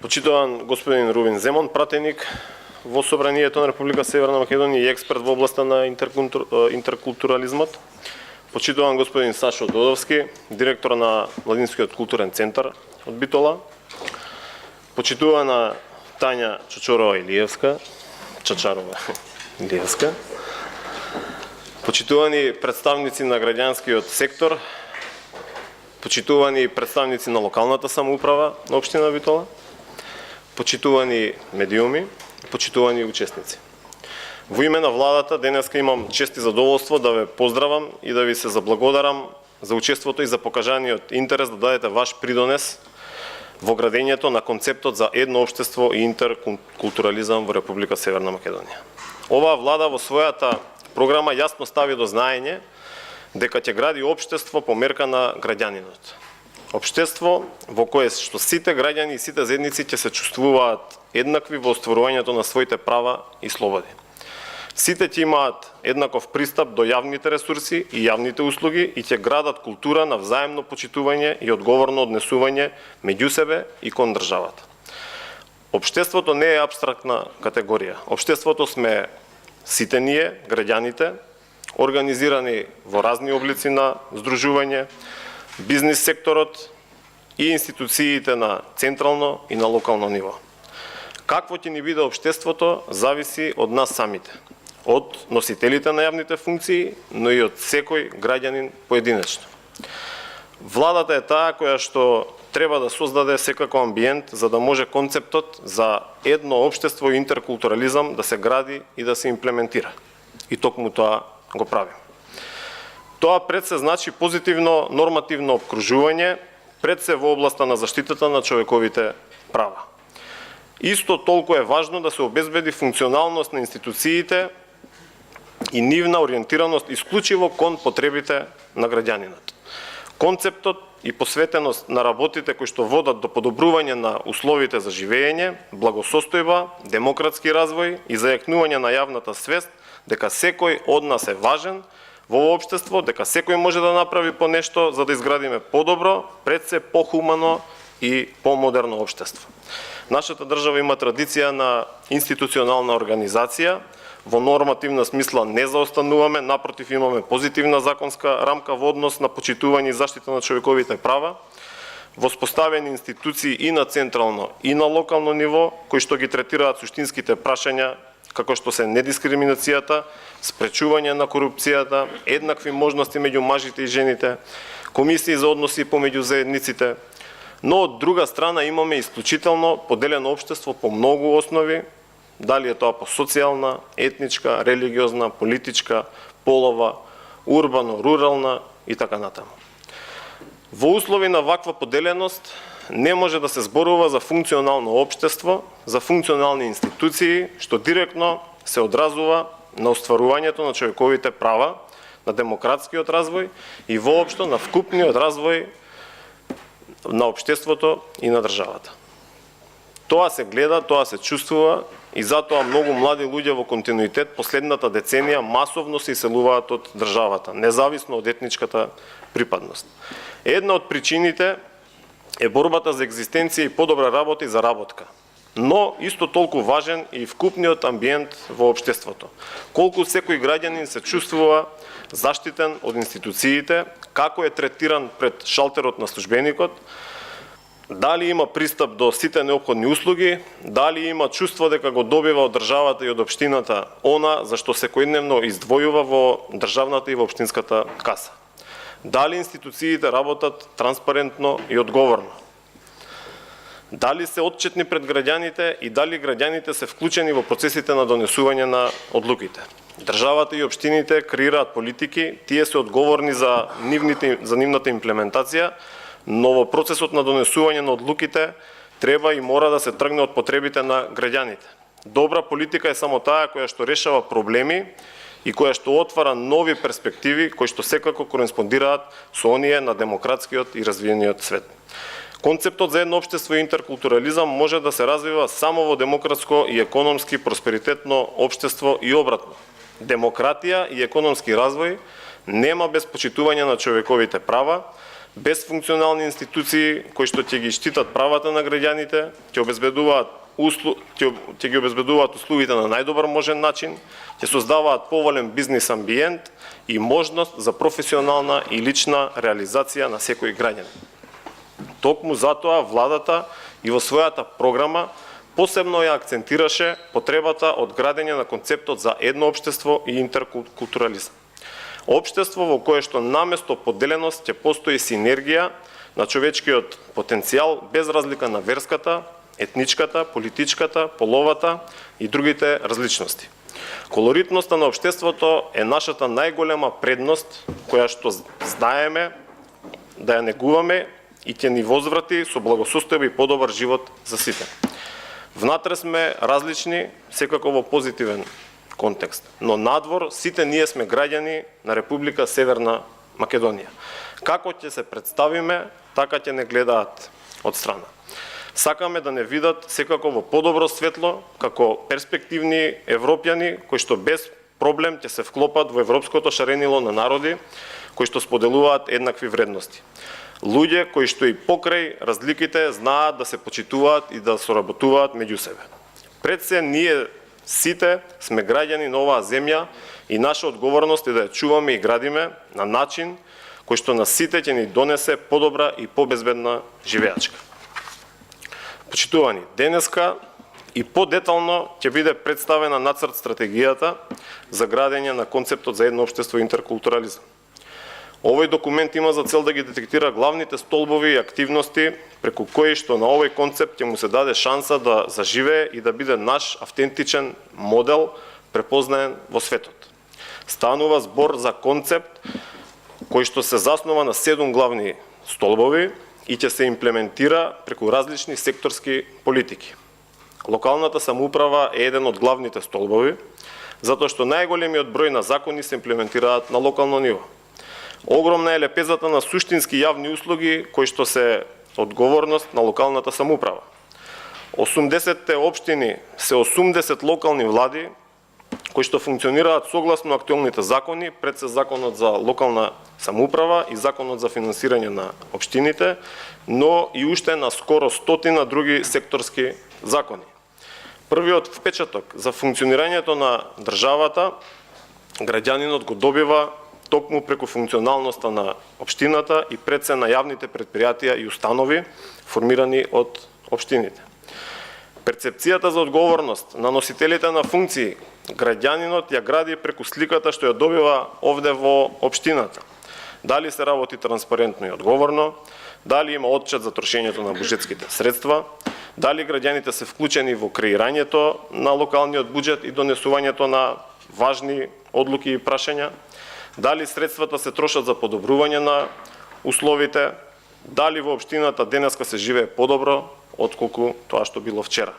Почитуван господин Рубин Земон, пратеник во Собранието на Република Северна Македонија и експерт во областа на интеркултурализмот. Почитуван господин Сашо Додовски, директор на Младинскиот културен центар од Битола. Почитувана Тања Чачарова-Илиевска. Почитувани представници на граѓанскиот сектор. Почитувани представници на локалната самоуправа на општина Битола. Почитувани медиуми, почитувани учесници. Во име на владата денеска имам чест и задоволство да ве поздравам и да ви се заблагодарам за учеството и за покажаниот интерес да дадете ваш придонес во градењето на концептот за едно општество и интеркултурализам во Република Северна Македонија. Оваа влада во својата програма јасно стави до знаење дека ќе гради општество по мерка на граѓанинот. Општество во кое што сите граѓани и сите заедници ќе се чувствуваат еднакви во остварувањето на своите права и слободи. Сите ќе имаат еднаков пристап до јавните ресурси и јавните услуги и ќе градат култура на взаемно почитување и одговорно однесување меѓу себе и кон државата. Општеството не е апстрактна категорија. Општеството сме сите ние, граѓаните, организирани во разни облици на здружување, бизнис секторот и институциите на централно и на локално ниво. Какво ќе ни биде општеството зависи од нас самите, од носителите на јавните функции, но и од секој граѓанин поединечно. Владата е таа која што треба да создаде секако амбиент за да може концептот за едно општество и интеркултурализам да се гради и да се имплементира. И токму тоа го правим. Тоа пред се значи позитивно нормативно обкружување, пред се во областа на заштитата на човековите права. Исто толку е важно да се обезбеди функционалност на институциите и нивна ориентираност исклучиво кон потребите на граѓанинот. Концептот и посветеност на работите кои што водат до подобрување на условите за живење, благосостојба, демократски развој и зајакнување на јавната свест дека секој од нас е важен во општество, дека секој може да направи по нешто за да изградиме подобро, пред се похумано и помодерно општество. Нашата држава има традиција на институционална организација, во нормативна смисла не заостануваме, напротив имаме позитивна законска рамка во однос на почитување и заштита на човековите права, воспоставени институции и на централно и на локално ниво, кои што ги третираат суштинските прашања како што се недискриминацијата, спречување на корупцијата, еднакви можности меѓу мажите и жените, комисии за односи помеѓу заедниците, но од друга страна имаме исклучително поделено општество по многу основи, дали е тоа по социјална, етничка, религиозна, политичка, полова, урбано, рурална и така натаму. Во услови на ваква поделеност не може да се зборува за функционално општество, за функционални институции, што директно се одразува на остварувањето на човековите права, на демократскиот развој и воопшто на вкупниот развој на општеството и на државата. Тоа се гледа, тоа се чувствува и затоа многу млади луѓе во континуитет последната деценија масовно се иселуваат од државата, независно од етничката припадност. Една од причините е борбата за екзистенција и подобра работа и заработка. Но исто толку важен и вкупниот амбиент во општеството. Колку секој граѓанин се чувствува заштитен од институциите, како е третиран пред шалтерот на службеникот, дали има пристап до сите неопходни услуги, дали има чувство дека го добива од државата и од општината она за што секојдневно издвојува во државната и во општинската каса. Дали институциите работат транспарентно и одговорно. Дали се отчетни пред граѓаните и дали граѓаните се вклучени во процесите на донесување на одлуките. Државата и општините креираат политики, тие се одговорни за нивната имплементација, но во процесот на донесување на одлуките треба и мора да се тргне од потребите на граѓаните. Добра политика е само таа која што решава проблеми и која што отвара нови перспективи кои што секако кореспондираат со оние на демократскиот и развиениот свет. Концептот за едно општество и интеркултурализам може да се развива само во демократско и економски просперитетно општество и обратно. Демократија и економски развој нема без почитување на човековите права, без функционални институции кои што ќе ги штитат правата на граѓаните, ќе ги обезбедуваат условите на најдобар можен начин, ќе создаваат поволен бизнис амбиент и можност за професионална и лична реализација на секој граѓанин. Токму затоа владата и во својата програма посебно ја акцентираше потребата од градење на концептот за едно општество и интеркултурализам. Општество во кое што наместо поделеност ќе постои синергија на човечкиот потенцијал без разлика на верската, етничката, политичката, половата и другите различности. Колоритноста на општеството е нашата најголема предност која што знаеме да ја негуваме и ќе ни возврати со благосостојба и подобар живот за сите. Внатре сме различни, секако во позитивен контекст, но надвор сите ние сме граѓани на Република Северна Македонија. Како ќе се представиме, така ќе не гледаат од страна. Сакаме да не видат секако во подобро светло, како перспективни европјани кои што без проблем ќе се вклопат во европското шаренило на народи кои што споделуваат еднакви вредности. Луѓе кои што и покрај разликите знаат да се почитуваат и да соработуваат меѓу себе. Пред се ние сите сме граѓани на оваа земја и наша одговорност е да ја чуваме и градиме на начин кој што на сите ќе ни донесе подобра и побезбедна живеачка. Почитувани, денеска и подетално ќе биде представена нацрт стратегијата за градење на концептот за едно општество и интеркултурализам. Овој документ има за цел да ги детектира главните столбови и активности преку кои што на овој концепт ќе му се даде шанса да заживее и да биде наш автентичен модел препознаен во светот. Станува збор за концепт кој што се заснова на 7 главни столбови и ќе се имплементира преку различни секторски политики. Локалната самоуправа е еден од главните столбови, затоа што најголемиот број на закони се имплементираат на локално ниво. Огромна е лепезата на суштински јавни услуги кои што се одговорност на локалната самоуправа. 80 општини се 80 локални влади кои што функционираат согласно актуелните закони, пред се Законот за локална самоуправа и Законот за финансирање на општините, но и уште на скоро 100 други секторски закони. Првиот впечаток за функционирањето на државата граѓанинот го добива токму преку функционалноста на општината и пред се на јавните предпријатија и установи формирани од општините. Перцепцијата за одговорност на носителите на функции граѓанинот ја гради преку сликата што ја добива овде во општината. Дали се работи транспарентно и одговорно, дали има отчет за трошењето на буџетските средства, дали граѓаните се вклучени во креирањето на локалниот буџет и донесувањето на важни одлуки и прашања, дали средствата се трошат за подобрување на условите, дали во општината денеска се живее подобро отколку тоа што било вчера.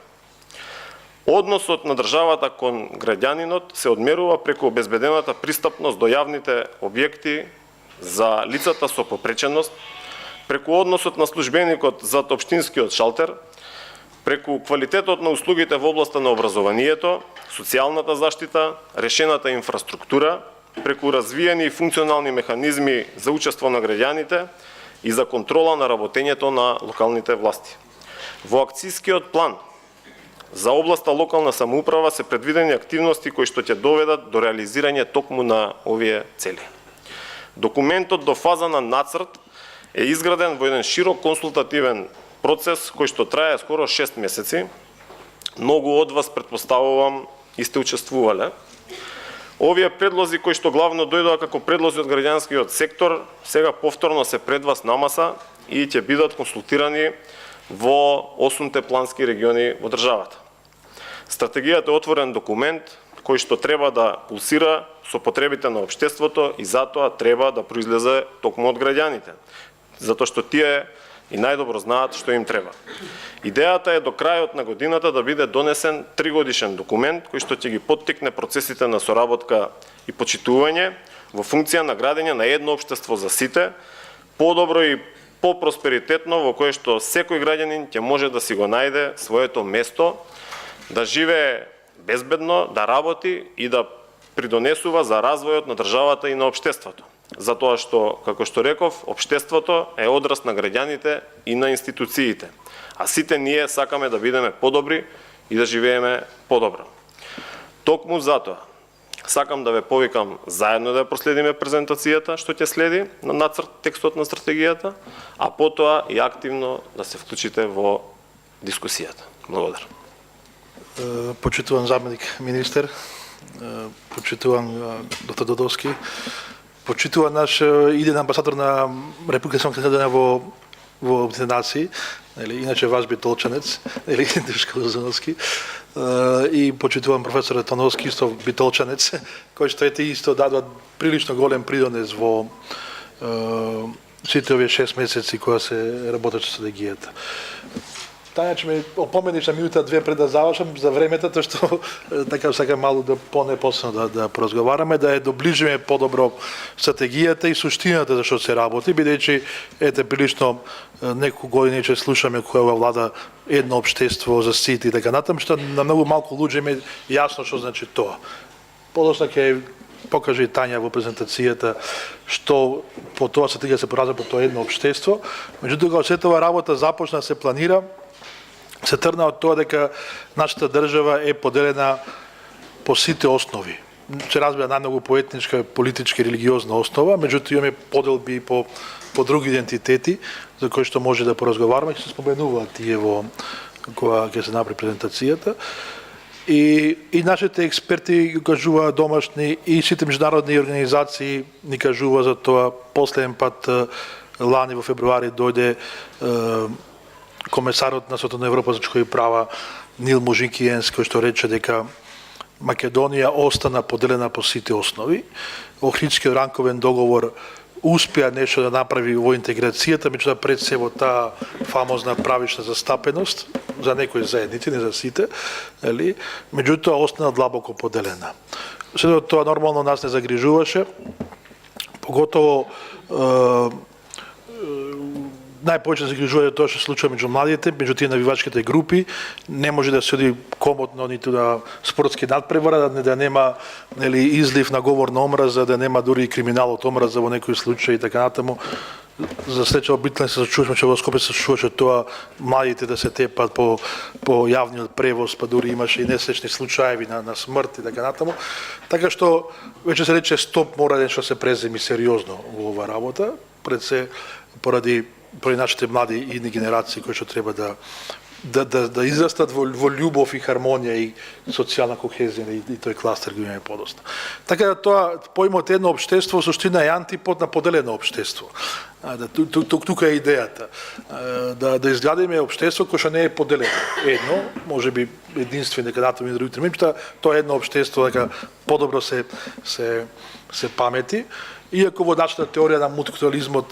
Односот на државата кон граѓанинот се одмерува преку обезбедената пристапност до јавните објекти за лицата со попреченост, преку односот на службеникот зад општинскиот шалтер, преку квалитетот на услугите во областа на образованието, социјалната заштита, решената инфраструктура, преку развиени и функционални механизми за учество на граѓаните и за контрола на работењето на локалните власти. Во акцијскиот план за областа локална самоуправа се предвидени активности кои што ќе доведат до реализирање токму на овие цели. Документот до фаза на нацрт е изграден во еден широк консултативен процес кој што трае скоро 6 месеци. Многу од вас, претпоставувам, и сте учествувале. Овие предлози кои што главно дојдоа како предлози од граѓанскиот сектор, сега повторно се пред вас на маса и ќе бидат консултирани во 8 плански региони во државата. Стратегијата е отворен документ кој што треба да пулсира со потребите на општеството и затоа треба да произлезе токму од граѓаните. Затоа што тие и најдобро знаат што им треба. Идејата е до крајот на годината да биде донесен 3-годишен документ кој што ќе ги поттикне процесите на соработка и почитување во функција на градење на едно општество за сите, подобро и по-просперитетно, во кое што секој граѓанин ќе може да си го најде своето место, да живее безбедно, да работи и да придонесува за развојот на државата и на општеството. Затоа што, како што реков, општеството е одраз на граѓаните и на институциите, а сите ние сакаме да бидеме подобри и да живееме подобро. Токму затоа, сакам да ве повикам заедно да ја проследиме презентацијата што ќе следи на нацрт текстот на стратегијата, а потоа и активно да се вклучите во дискусијата. Благодарам. Почитуван заменик министер, почитуван доктор Додовски, почитуван наш иден амбасадор на Република Српска во Обединетите нации, иначе ваш битолчанец, Душко Лозановски, и почитуван професор Тоновски, исто битолчанец, кој што исто дадува прилично голем придонес во сите овие 6 месеци кога се работеше стратегијата. Таја ќе ме опомениш на минута-две пред да завршам за времето, тоа што така сакам малку да понепосредно да поразговараме, да ја доближиме подобро стратегијата и суштината за што се работи, бидејќи ете прилично неколку години ќе слушаме која ова влада едно општество за сите и така натаму, што на многу малку луѓе е јасно што значи тоа. Подоцна ќе покаже и Тања во презентацијата што по тоа стратегија се пораза по тоа едно општество. Меѓутоа кога сета ова работа започна да се планира, се тргна од тоа дека нашата држава е поделена по сите основи. Се разбира најмногу по етничка, политичка и религиозна основа, меѓутоа имаме поделби по други идентитети за кои што може да поразговараме, ќе се споменуваат тие во кога ќе се направи презентацијата. И нашите експерти кажуваат домашни и сите меѓународни организации ни кажува за тоа. Последен пат лани во февруари дојде комесарот на Светот на Европа за човечки права Нил Мужикиенс, кој што рече дека Македонија остана поделена по сите основи. Охридскиот рамковен договор успеа нешто да направи во интеграцијата, меѓутоа пред се во таа фамозна правична застапеност за некои заедници, не за сите, нели? Меѓутоа остана длабоко поделена. Сето тоа нормално нас не загрижуваше, поготово најповеќе се загрижува тоа што се случува меѓу младите, меѓу тие навивачките групи, не може да се оди комотно ниту да спортски надпревара, да нема нели излив на говор на омраза, да нема дури и криминал од омраза во некои случаи и така натаму. За среќа обитно се чуваме че во Скопје се чуваше тоа младите да се тепат по јавниот превоз, па дури имаше и несреќни случаи на смрт и така натаму. Така што веќе се рече стоп, мора нешто се преземи сериозно во оваа работа, пред се поради нашите млади идни генерации кои што треба да израстат во љубов и хармонија и социјална кохезија и тој кластер го имаме подоста. Така да тоа поимот едно општество суштина е антипод на поделено општество. Тука е идејата. Да изградиме општество кој што не е поделено. Едно, можеби единствен дека натаму и другите меѓутоа тоа е едно општество дека подобро се памети. Иако во нашата теорија на мултикултурализмот,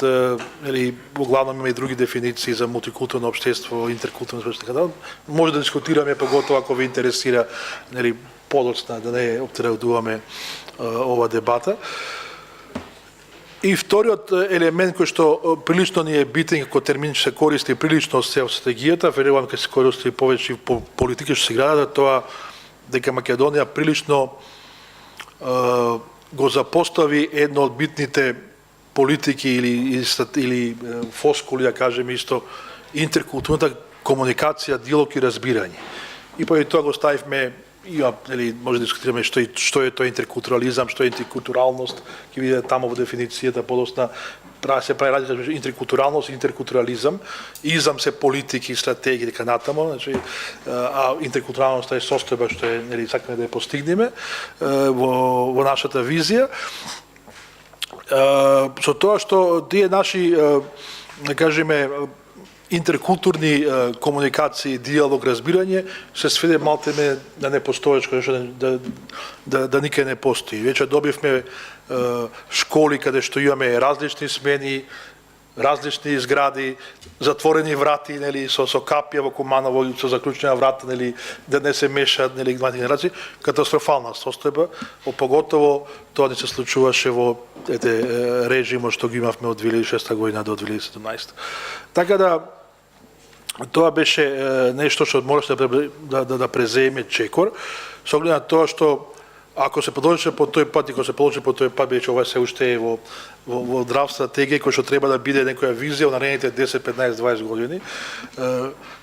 или главно има и други дефиниции за мултикултурно општество, интеркултурно општество, може да дискутираме, поготово ако ви интересира, нели подоцна, да не оптерадуваме ова дебата. И вториот елемент кој што прилично ни е битен како термин што се користи прилично се во стратегијата, верувам дека се користи повеќе по политики што се градат, тоа дека Македонија прилично го запостави едно од битните политики или фоскули, да кажеме исто, интеркултурната комуникација, диалог и разбирање. И поради тоа го ставивме, може да дискутираме што е тој интеркултурализам, што е интеркултуралност, ќе видите таму во дефиницијата подоцна се прави разлика меѓу интеркултуралност и интеркултурализам. Изам се политики, стратегии дека натаму, значи а интеркултуралноста е состојба што е нели сакаме да ја постигнеме во нашата визија. Со тоа што тие наши да кажеме интеркултурни комуникации, диалог, разбирање се сведе малтеме да не постоеш, да никаде не постои. Веќе добивме школи каде што имаме различни смени, различни згради, затворени врати, нели, со капија во Куманово, со заклучена врата, нели, да не се мешаат, нели, млади генерации, катастрофална состојба, поготово тоа не се случуваше во режимот што ги имавме од 2006 година до 2017. Така да, тоа беше нешто што можеше да преземе чекор, со оглед на тоа што ако се продолжеше по тој пат и кога се продолжи по тој пат, бидејќи ова се уште е во драв стратегија која што треба да биде некоја визија во наредните 10, 15, 20 години,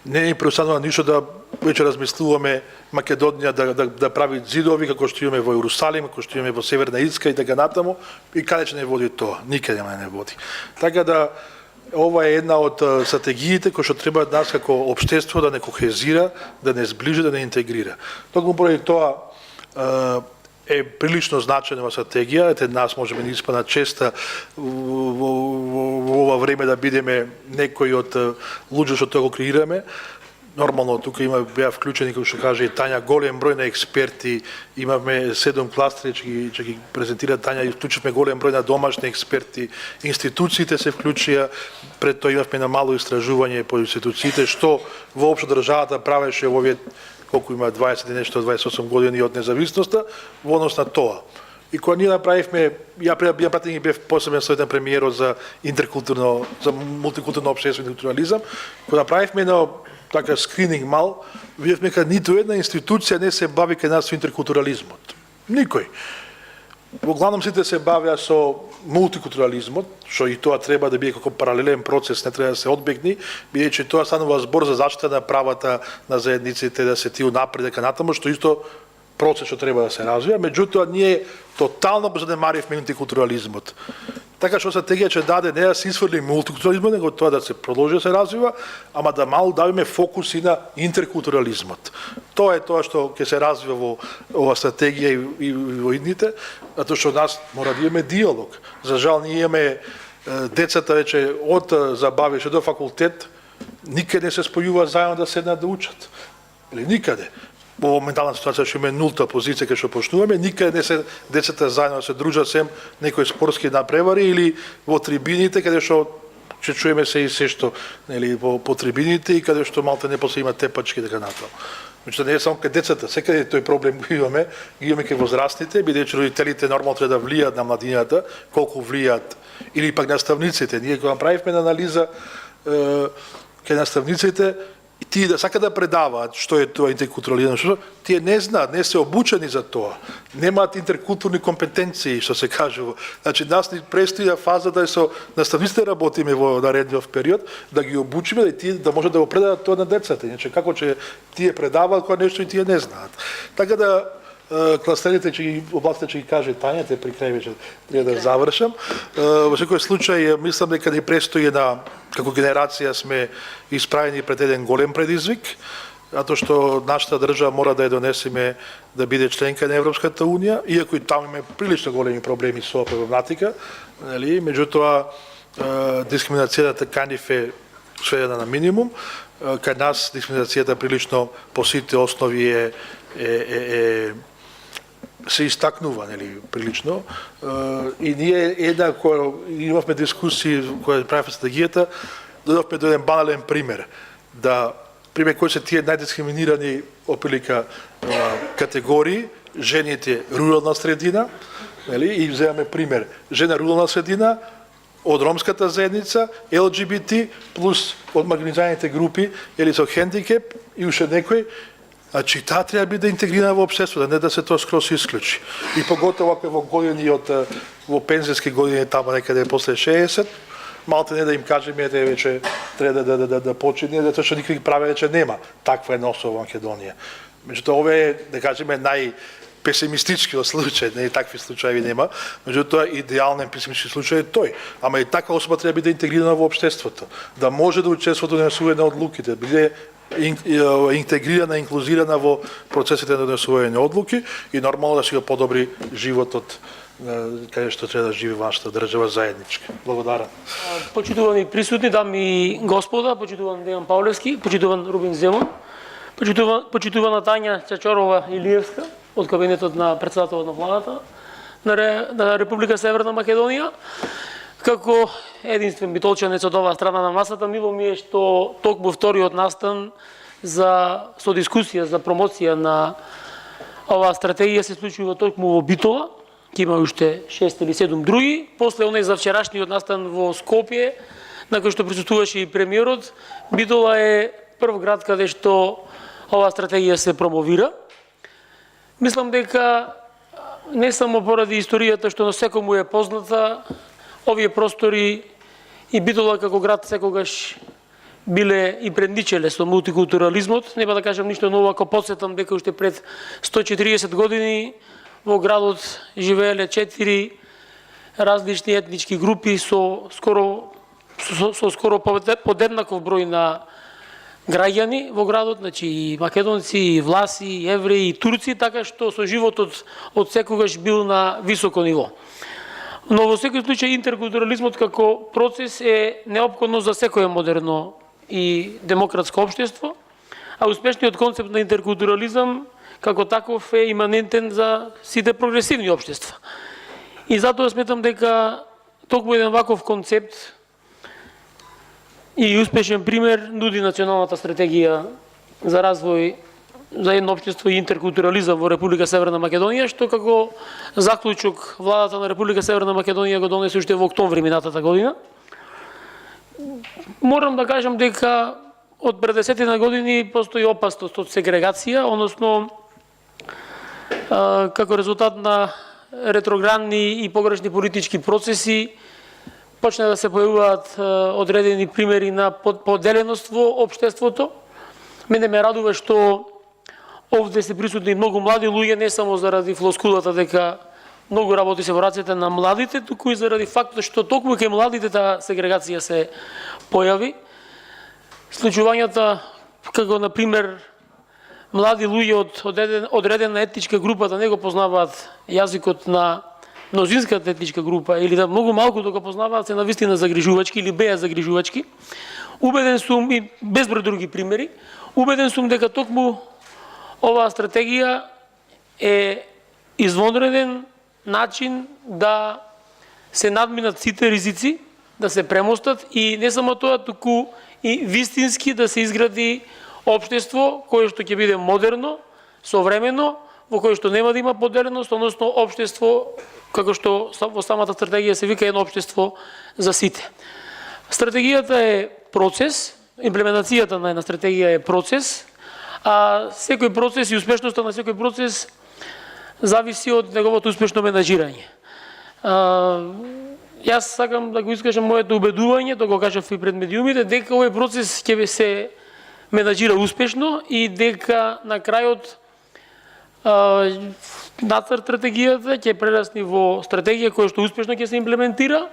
не ни преостанува ништо да веќе размислуваме Македонија да прави зидови како што имаме во Иерусалим, како што имаме во Северна Ирска и така натаму, и каде ќе не води тоа? Никаде не води. Така да ова е една од стратегиите кои што треба нас како општество да не кохезира, да не сближи, да не интегрира. Токму поради тоа е прилично значена стратегија, нас можеме да испадна честа во ова време да бидеме некои од луѓе што тоа го креираме. Нормално тука беа вклучени, како што каже и Тања, голем број на експерти, имавме 7 кластери, ќе ги презентира Тања, и вклучивме голем број на домашни експерти, институциите се вклучија, пред тоа имавме на мало истражување по институциите, што воопшто државата правеше во овие колку има 20 и нешто, 28 години од независноста, во однос на тоа. И кога ние направивме, ја пратен ги бев посебен советен премиерот за мултикултурно општество и интеркултурализам, кога направивме едно така скрининг мал, видевме дека ниту една институција не се бави кај нас со интеркултурализмот. Никој. Во главном сите се бавеа со мултикултурализмот, што и тоа треба да биде како паралелен процес, не треба да се одбегни, бидејќи тоа станува збор за заштита на правата на заедниците, да се тие напред дека натаму, што исто процес што треба да се развива, меѓутоа ние тотално го занемаривме мултикултурализмот. Така што стратегија ќе даде не да се исфрли мултикултурализмот, него тоа да се продолжи да се развива, ама да малку давиме фокус и на интеркултурализмот. Тоа е тоа што ќе се развива во ова стратегија и во идните, затоа што нас мора да имаме диалог. За жал ние имаме децата веќе од забавище до факултет, никаде не се спојува заедно да седнат да учат. Или никаде. Во моментална ситуација што имаме нулта позиција кај што почнуваме, никаде не се децата заедно да се дружат сем некои спортски напревари или во трибините каде што ќе чуеме се и се што, нели, по трибините и каде што малте не после има тепачки така натаму. Меѓутоа не е само кај децата, секаде тој проблем го имаме кај возрастните, бидејќи родителите нормално треба да влијаат на младината, колку влијаат, или пак наставниците. Ние кога направивме анализа кај наставниците, и тие да сакат да предаваат што е тоа интеркултурализам, тие не знаат, не се обучени за тоа. Немаат интеркултурни компетенции, што се кажува. Значи, нас ни престои фаза да со наставниците работиме во наредниот период, да ги обучиме, да тие да може да го предадат тоа на децата. Иначе како ќе тие предаваат кога нешто и тие не знаат. Така да кластерите областите ќе ги каже Тања, те при крај веќе треба да завршам. Во секој случај мислам дека ни престои како генерација сме исправени пред еден голем предизвик, затоа што нашата држава мора да ја донесеме да биде членка на Европската унија, иако и таму имаме прилично големи проблеми со проблематика, нели, меѓутоа дискриминацијата кај нив е сведена на минимум, кај нас дискриминацијата прилично по сите основи се истакнува, нели, прилично. И ние која имавме дискусии која правевме стратегијата, додовме до еден банален пример, пример кои се тие најдискриминирани опилика категории, жените рурална средина, нели, и вземаме пример, жена рурална средина, од ромската заедница, ЛГБТ, плюс од маргинализираните групи, или со хендикеп и уште некој. Значи, таа треба да биде интегрирана во општеството, не да се тоа скроз исклучи. И поготово ако во години во пензијски години таму некаде после 60, малте не да им кажеме дека веќе треба да почине, затоа што никој прави веќе нема таква една особа во Македонија. Меѓутоа ова е, да кажеме, песимистичкиот случај, не такви случаи нема, меѓутоа идеален песимистички случај е тој. Ама и така особа треба да биде интегрирана во општеството, да може да учествува во донесување на одлуките, да биде интегрирана, инклузирана во процесите на донесување на одлуки и нормално да си го подобри животот каде што треба да живи вашата држава заеднички. Благодарам. Почитувани присутни дами и господа, почитуван Дејан Павлевски, почитуван Рубин Земун, почитувана Тања Чачорова Илиевска од кабинетот на претседателот на владата на Република Северна Македонија, Како единствен битолчанец од оваа страна на масата, мило ми е што токму вториот настан со дискусија за промоција на оваа стратегија се случува токму во Битола, ќе има уште 6 или 7 други, после оној за вчерашниот настан во Скопје, на кој што присуствуваше и премиерот. Битола е прв град каде што оваа стратегија се промовира. Мислам дека не само поради историјата што на секому е позната, овие простори и Битола како град секогаш биле и предничеле со мултикултурализмот. Нема да кажам ништо ново ако подсетам дека уште пред 140 години во градот живееле 4 различни етнички групи со скоро подеднаков број на граѓани во градот, значи и македонци, и власи, и евреи, и турци, така што со животот од секогаш бил на високо ниво. Но во секој случај интеркултурализмот како процес е неопходно за секое модерно и демократско општество, а успешниот концепт на интеркултурализам како таков е иманентен за сите прогресивни општества. И затоа сметам дека токму еден ваков концепт и успешен пример нуди националната стратегија за развој за едно општество и интеркултурализам во Република Северна Македонија, што како заклучок владата на Република Северна Македонија го донесе уште во октомври минатата година. Морам да кажам дека од пред 10 години постои опасност од сегрегација, односно како резултат на ретроградни и погрешни политички процеси почна да се појавуваат одредени примери на поделеност во општеството. Мене ме радува што овде се присутни многу млади луѓе, не само заради флоскулата дека многу работи се во рацете на младите, туку и заради фактот што токму кај младите таа сегрегација се појави. Случувањата како на пример млади луѓе од одредена етничка група да не го познаваат јазикот на мнозинската етничка група или да многу малку да го познаваат се навистина загрижувачки или беа загрижувачки. Убеден сум и безброј други примери, убеден сум дека токму оваа стратегија е извонреден начин да се надминат сите ризици, да се премостат и не само тоа, туку и вистински да се изгради општество кое што ќе биде модерно, современо, во кое што нема да има поделеност, односно општество како што во самата стратегија се вика едно општество за сите. Стратегијата е процес, имплементацијата на една стратегија е процес, а секој процес и успешноста на секој процес зависи од неговото успешно менаџирање. Јас сакам да го искажам моето убедување, да го кажав и пред медиумите, дека овој процес ќе се менаџира успешно и дека на крајот нацрт стратегијата ќе прерасне во стратегија која што успешно ќе се имплементира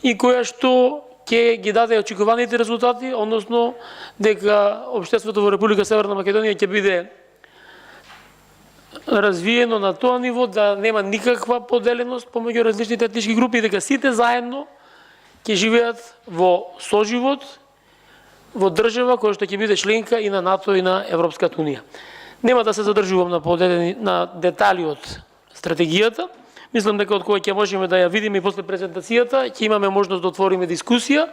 и која што ќе ги даде очекуваните резултати, односно дека општеството во Република Северна Македонија ќе биде развиено на тоа ниво да нема никаква поделеност помеѓу различните етнички групи, дека сите заедно ќе живеат во соживот во држава која што ќе биде членка и на НАТО и на Европската унија. Нема да се задржувам на детали од стратегијата. Мислам дека од која ќе можеме да ја видиме и после презентацијата, ќе имаме можност да отвориме дискусија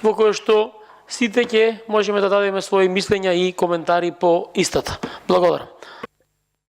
во која што сите ќе можеме да дадеме своји мислења и коментари по истата. Благодарам.